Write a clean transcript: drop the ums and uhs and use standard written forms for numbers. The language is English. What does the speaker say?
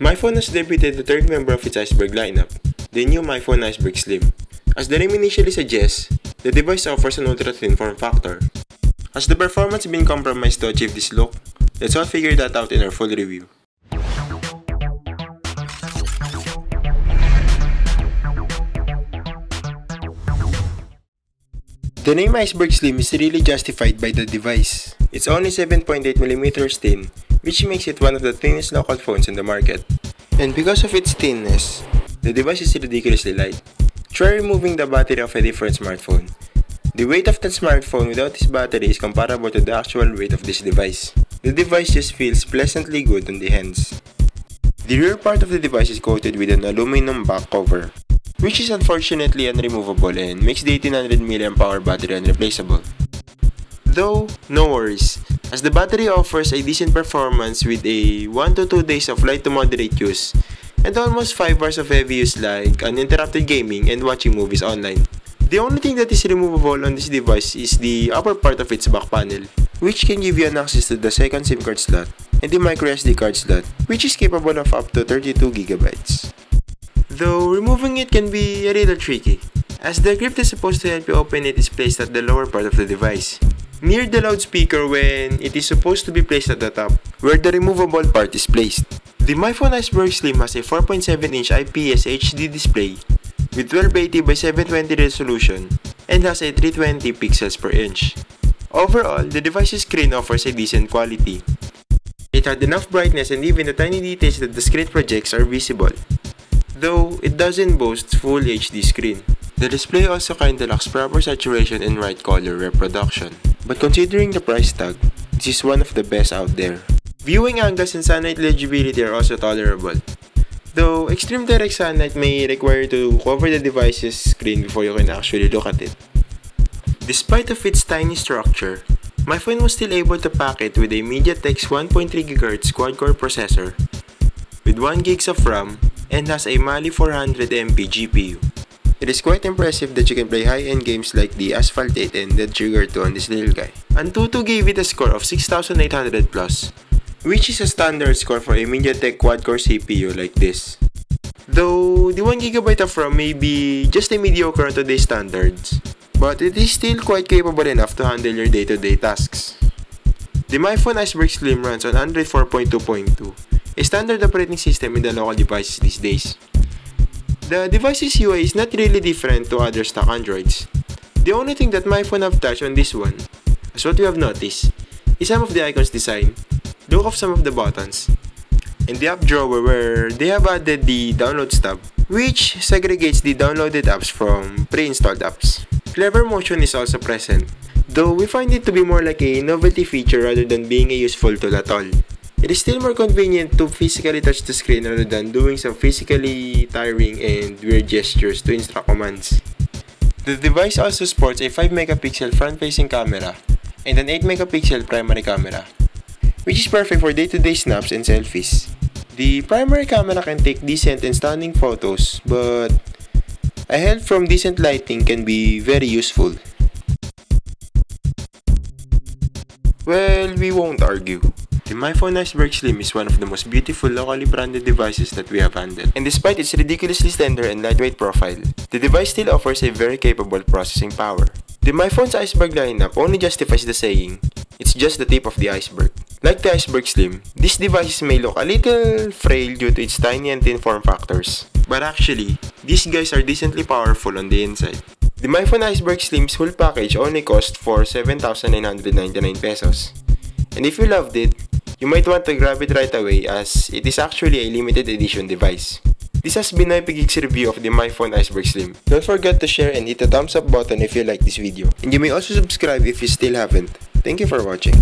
MyPhone has debuted the third member of its Iceberg lineup, the new MyPhone Iceberg Slim. As the name initially suggests, the device offers an ultra-thin form factor. Has the performance been compromised to achieve this look? Let's all figure that out in our full review. The name Iceberg Slim is really justified by the device. It's only 7.8mm thin, which makes it one of the thinnest local phones in the market. And because of its thinness, the device is ridiculously light. Try removing the battery of a different smartphone. The weight of the smartphone without this battery is comparable to the actual weight of this device. The device just feels pleasantly good on the hands. The rear part of the device is coated with an aluminum back cover, which is unfortunately unremovable and makes the 1800 mAh battery unreplaceable. Though, no worries, as the battery offers a decent performance with a 1 to 2 days of light to moderate use and almost 5 hours of heavy use like uninterrupted gaming and watching movies online. The only thing that is removable on this device is the upper part of its back panel, which can give you an access to the second SIM card slot and the microSD card slot, which is capable of up to 32GB. Though removing it can be a little tricky, as the grip that's supposed to help you open it is placed at the lower part of the device, near the loudspeaker when it is supposed to be placed at the top, where the removable part is placed. The MyPhone Iceberg Slim has a 4.7-inch IPS HD display with 1280 by 720 resolution and has a 320 pixels per inch. Overall, the device's screen offers a decent quality. It had enough brightness and even the tiny details that the screen projects are visible, though it doesn't boast full HD screen. The display also kinda lacks proper saturation and right color reproduction, but considering the price tag, this is one of the best out there. Viewing angles and sunlight legibility are also tolerable, though extreme direct sunlight may require you to cover the device's screen before you can actually look at it. Despite of its tiny structure, my phone was still able to pack it with a MediaTek's 1.3GHz quad-core processor with 1GB of RAM and has a Mali 400MP GPU. It is quite impressive that you can play high-end games like the Asphalt 8 and Dead Trigger 2 on this little guy. Antutu gave it a score of 6800+, which is a standard score for a MediaTek quad-core CPU like this. Though the 1GB of RAM may be just a mediocre on today's standards, but it is still quite capable enough to handle your day-to-day tasks. The MyPhone Iceberg Slim runs on Android 4.2.2, a standard operating system in the local devices these days. The device's UI is not really different to other stock Androids. The only thing that MyPhone have touched on this one, as what we have noticed, is some of the icons design, look of some of the buttons, and the app drawer where they have added the Downloads tab, which segregates the downloaded apps from pre-installed apps. Clever motion is also present, though we find it to be more like a novelty feature rather than being a useful tool at all. It is still more convenient to physically touch the screen rather than doing some physically tiring and weird gestures to instruct commands. The device also sports a 5MP front-facing camera and an 8MP primary camera, which is perfect for day-to-day snaps and selfies. The primary camera can take decent and stunning photos, but a help from decent lighting can be very useful. Well, we won't argue. The MyPhone Iceberg Slim is one of the most beautiful locally branded devices that we have handled. And despite its ridiculously slender and lightweight profile, the device still offers a very capable processing power. The MyPhone's Iceberg lineup only justifies the saying, it's just the tip of the iceberg. Like the Iceberg Slim, these devices may look a little frail due to its tiny and thin form factors, but actually, these guys are decently powerful on the inside. The MyPhone Iceberg Slim's full package only cost for 7,999 pesos. And if you loved it, you might want to grab it right away as it is actually a limited edition device. This has been NoypiGeeks' review of the MyPhone Iceberg Slim. Don't forget to share and hit the thumbs up button if you like this video. And you may also subscribe if you still haven't. Thank you for watching.